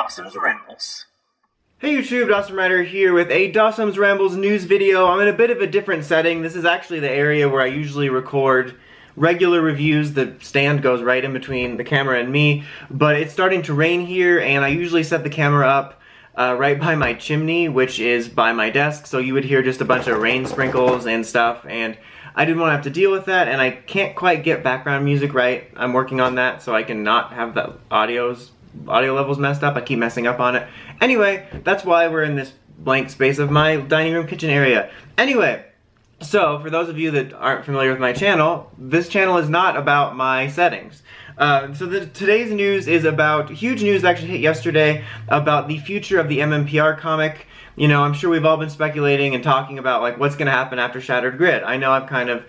Dawson's Rambles. Hey YouTube, Dawson Rider here with a Dawson's Rambles news video. I'm in a bit of a different setting. This is actually the area where I usually record regular reviews. The stand goes right in between the camera and me, but it's starting to rain here and I usually set the camera up right by my chimney, which is by my desk, so you would hear just a bunch of rain sprinkles and stuff, and I didn't want to have to deal with that, and I can't quite get background music right. I'm working on that so I can not have the audio levels messed up. I keep messing up on it. Anyway, that's why we're in this blank space of my dining room kitchen area. Anyway, so for those of you that aren't familiar with my channel, this channel is not about my settings. Today's news is about, huge news actually hit yesterday, about the future of the MMPR comic. You know, I'm sure we've all been speculating and talking about like what's going to happen after Shattered Grid. I know I've kind of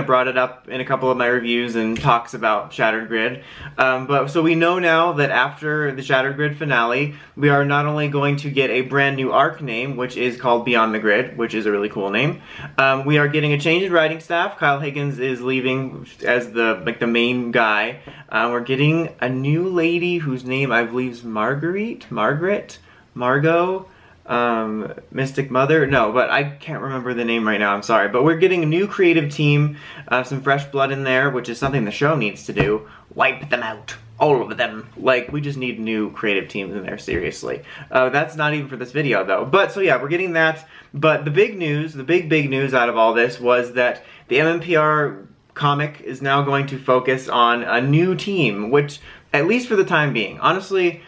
brought it up in a couple of my reviews and talks about Shattered Grid. So we know now that after the Shattered Grid finale, we are not only going to get a brand new arc name, which is called Beyond the Grid, which is a really cool name. We are getting a change in writing staff. Kyle Higgins is leaving as the main guy. We're getting a new lady whose name I believe is Margaret, Margot. Mystic Mother? No, but I can't remember the name right now, I'm sorry. But we're getting a new creative team, some fresh blood in there, which is something the show needs to do. Wipe them out. All of them. Like, we just need new creative teams in there, seriously. That's not even for this video, though. But, so yeah, we're getting that. But the big news, the big news out of all this was that the MMPR comic is now going to focus on a new team, which, at least for the time being, honestly,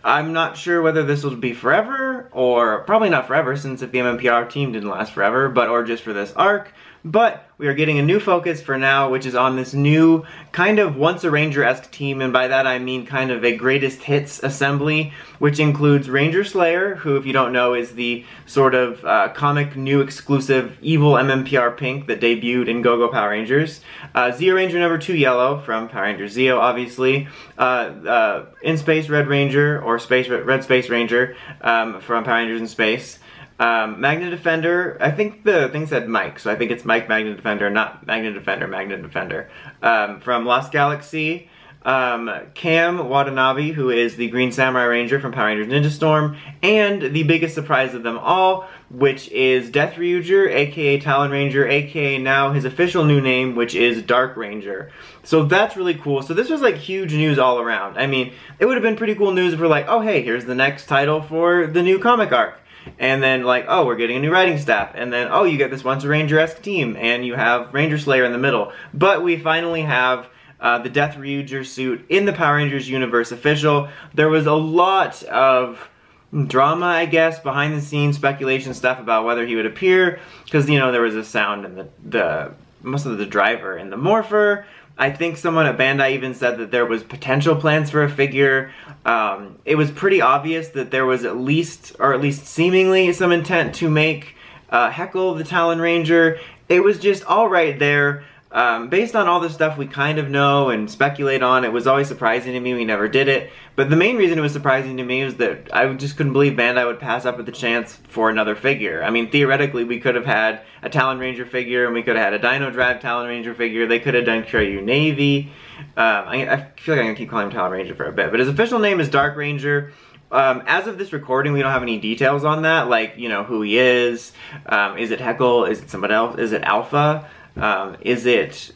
I'm not sure whether this will be forever, or probably not forever, since if the MMPR team didn't last forever, or just for this arc. But we are getting a new focus for now, which is on this new kind of Once a Ranger-esque team, and by that I mean kind of a greatest hits assembly, which includes Ranger Slayer, who, if you don't know, is the sort of comic new exclusive evil MMPR Pink that debuted in Go-Go Power Rangers. Zeo Ranger number 2 Yellow from Power Rangers Zeo, obviously. In Space Red Ranger, or Red Space Ranger from Power Rangers in Space. Magnet Defender, I think the thing said Mike, so I think it's Mike Magnet Defender, not Magnet Defender, Magnet Defender. From Lost Galaxy, Cam Watanabe, who is the Green Samurai Ranger from Power Rangers Ninja Storm, and the biggest surprise of them all, which is Deathryuger, aka Talon Ranger, aka now his official new name, which is Dark Ranger. So that's really cool. So this was like huge news all around. I mean, it would have been pretty cool news if we're like, oh hey, here's the next title for the new comic arc. And then like, oh, we're getting a new writing staff. And then, oh, you get this Once a Ranger-esque team. And you have Ranger Slayer in the middle. But we finally have the Deathryuger suit in the Power Rangers universe official. There was a lot of drama, I guess, behind the scenes speculation stuff about whether he would appear. Because, you know, there was a sound in most of the driver and the morpher. I think someone at Bandai even said that there was potential plans for a figure. It was pretty obvious that there was at least seemingly, some intent to make Heckle the Talon Ranger. It was just all right there. Based on all the stuff we kind of know and speculate on, it was always surprising to me we never did it. But the main reason it was surprising to me was that I just couldn't believe Bandai would pass up at the chance for another figure. I mean, theoretically, we could have had a Talon Ranger figure, and we could have had a Dino Drive Talon Ranger figure. They could have done Kyoryu Navy. I feel like I'm going to keep calling him Talon Ranger for a bit. But his official name is Dark Ranger. As of this recording, we don't have any details on that, like, you know, who he is it Heckle, is it somebody else, is it Alpha? Is it,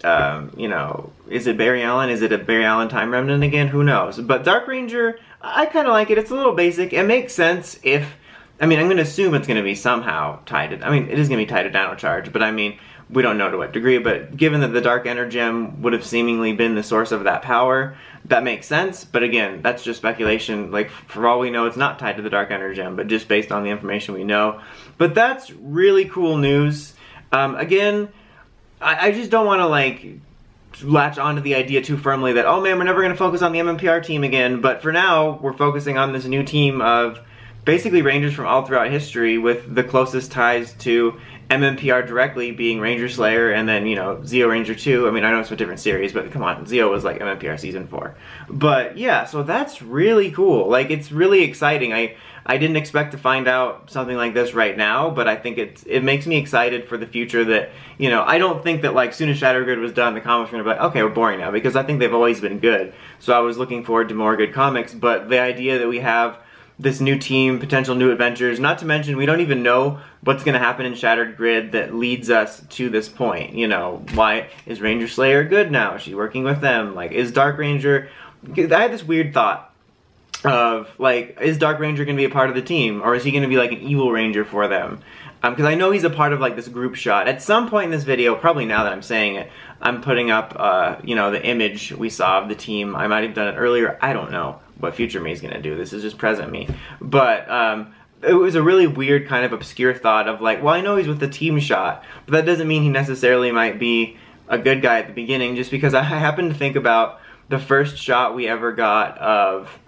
you know, is it Barry Allen? Is it a Barry Allen Time Remnant again? Who knows? But Dark Ranger, I kind of like it. It's a little basic. It makes sense if, I mean, I'm going to assume it's going to be somehow tied to, I mean, it is going to be tied to Dino Charge, but I mean, we don't know to what degree, but given that the Dark Energem would have seemingly been the source of that power, that makes sense. But again, that's just speculation. Like, for all we know, it's not tied to the Dark Energem, but just based on the information we know. But that's really cool news. Again, I just don't want to, like, latch onto the idea too firmly that, oh man, we're never going to focus on the MMPR team again. But for now, we're focusing on this new team of basically Rangers from all throughout history, with the closest ties to MMPR directly being Ranger Slayer and then, you know, Zeo Ranger 2. I mean, I know it's a different series, but come on, Zeo was like MMPR Season 4. But yeah, so that's really cool. Like, it's really exciting. I didn't expect to find out something like this right now, but I think it makes me excited for the future that, you know, I don't think that, like, soon as Shattered Grid was done, the comics were going to be like, okay, we're boring now, because I think they've always been good. So I was looking forward to more good comics, but the idea that we have this new team, potential new adventures. Not to mention, we don't even know what's going to happen in Shattered Grid that leads us to this point. You know, why is Ranger Slayer good now? Is she working with them? Like, is Dark Ranger... I had this weird thought of, like, is Dark Ranger going to be a part of the team? Or is he going to be, like, an evil ranger for them? Because I know he's a part of, like, this group shot. At some point in this video, probably now that I'm saying it, I'm putting up, you know, the image we saw of the team. I might have done it earlier. I don't know what future me is going to do. This is just present me. But it was a really weird kind of obscure thought of like, well, I know he's with the team shot, but that doesn't mean he necessarily might be a good guy at the beginning, just because I happen to think about the first shot we ever got of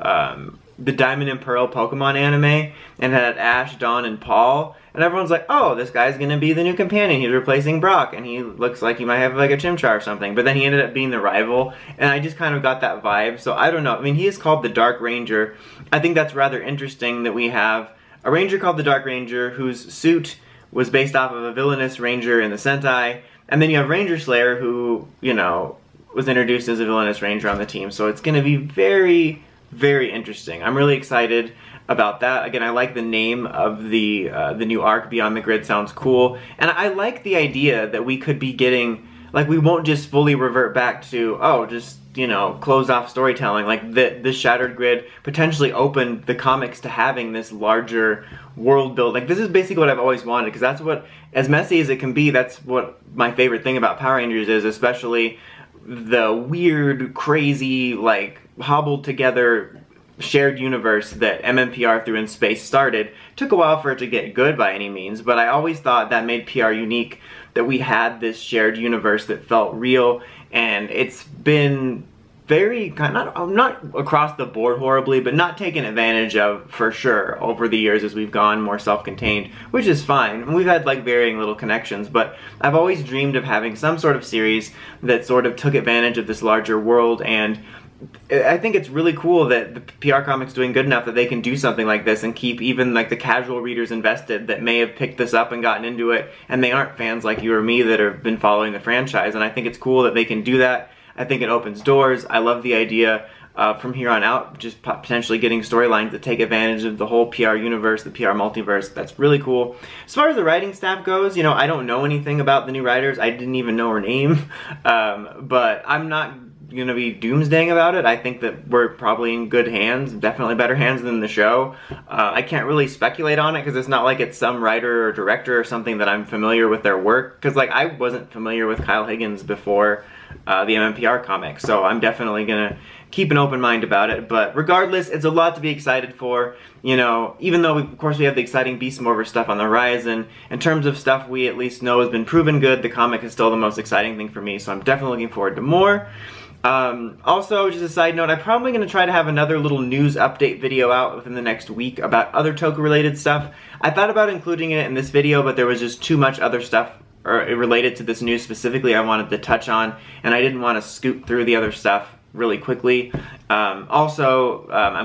the Diamond and Pearl Pokemon anime, and had Ash, Dawn, and Paul, and everyone's like, oh, this guy's gonna be the new companion, he's replacing Brock, and he looks like he might have like a Chimchar or something, but then he ended up being the rival, and I just kind of got that vibe, so I don't know. I mean, he is called the Dark Ranger. I think that's rather interesting that we have a ranger called the Dark Ranger whose suit was based off of a villainous ranger in the Sentai, and then you have Ranger Slayer who, you know, was introduced as a villainous ranger on the team, so it's gonna be very, very interesting. I'm really excited about that. Again, I like the name of the new arc, Beyond the Grid. Sounds cool, and I like the idea that we could be getting, like, we won't just fully revert back to, oh, just, you know, closed off storytelling. Like, this Shattered Grid potentially opened the comics to having this larger world build. Like, this is basically what I've always wanted, because that's what, as messy as it can be, that's what my favorite thing about Power Rangers is, especially the weird, crazy, like, hobbled together shared universe that MMPR Through in Space started. Took a while for it to get good by any means, but I always thought that made PR unique, that we had this shared universe that felt real, and it's been very kind of, not across the board horribly, but not taken advantage of for sure over the years as we've gone more self-contained, which is fine. And we've had like varying little connections, but I've always dreamed of having some sort of series that sort of took advantage of this larger world, and I think it's really cool that the PR Comic's doing good enough that they can do something like this and keep even like the casual readers invested that may have picked this up and gotten into it, and they aren't fans like you or me that have been following the franchise. And I think it's cool that they can do that. I think it opens doors. I love the idea from here on out, just potentially getting storylines that take advantage of the whole PR universe, the PR multiverse. That's really cool. As far as the writing staff goes, you know, I don't know anything about the new writers. I didn't even know her name, but I'm not gonna be doomsdaying about it. I think that we're probably in good hands, definitely better hands than the show. I can't really speculate on it because it's not like it's some writer or director or something that I'm familiar with their work, because like I wasn't familiar with Kyle Higgins before the MMPR comic, so I'm definitely gonna keep an open mind about it. But regardless, it's a lot to be excited for, you know, even though of course we have the exciting Beast Morpher stuff on the horizon. In terms of stuff we at least know has been proven good, the comic is still the most exciting thing for me, so I'm definitely looking forward to more. Also, just a side note, I'm probably going to try to have another little news update video out within the next week about other Toku related stuff. I thought about including it in this video, but there was just too much other stuff related to this news specifically I wanted to touch on, and I didn't want to scoot through the other stuff really quickly. I'm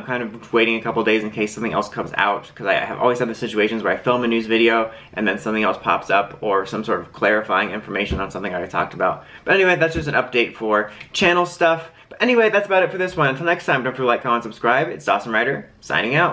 kind of waiting a couple days in case something else comes out, because I have always had the situations where I film a news video and then something else pops up, or some sort of clarifying information on something I already talked about. But anyway, that's just an update for channel stuff. But anyway, that's about it for this one. Until next time, don't forget to like, comment, subscribe. It's Dawson Ryder, signing out.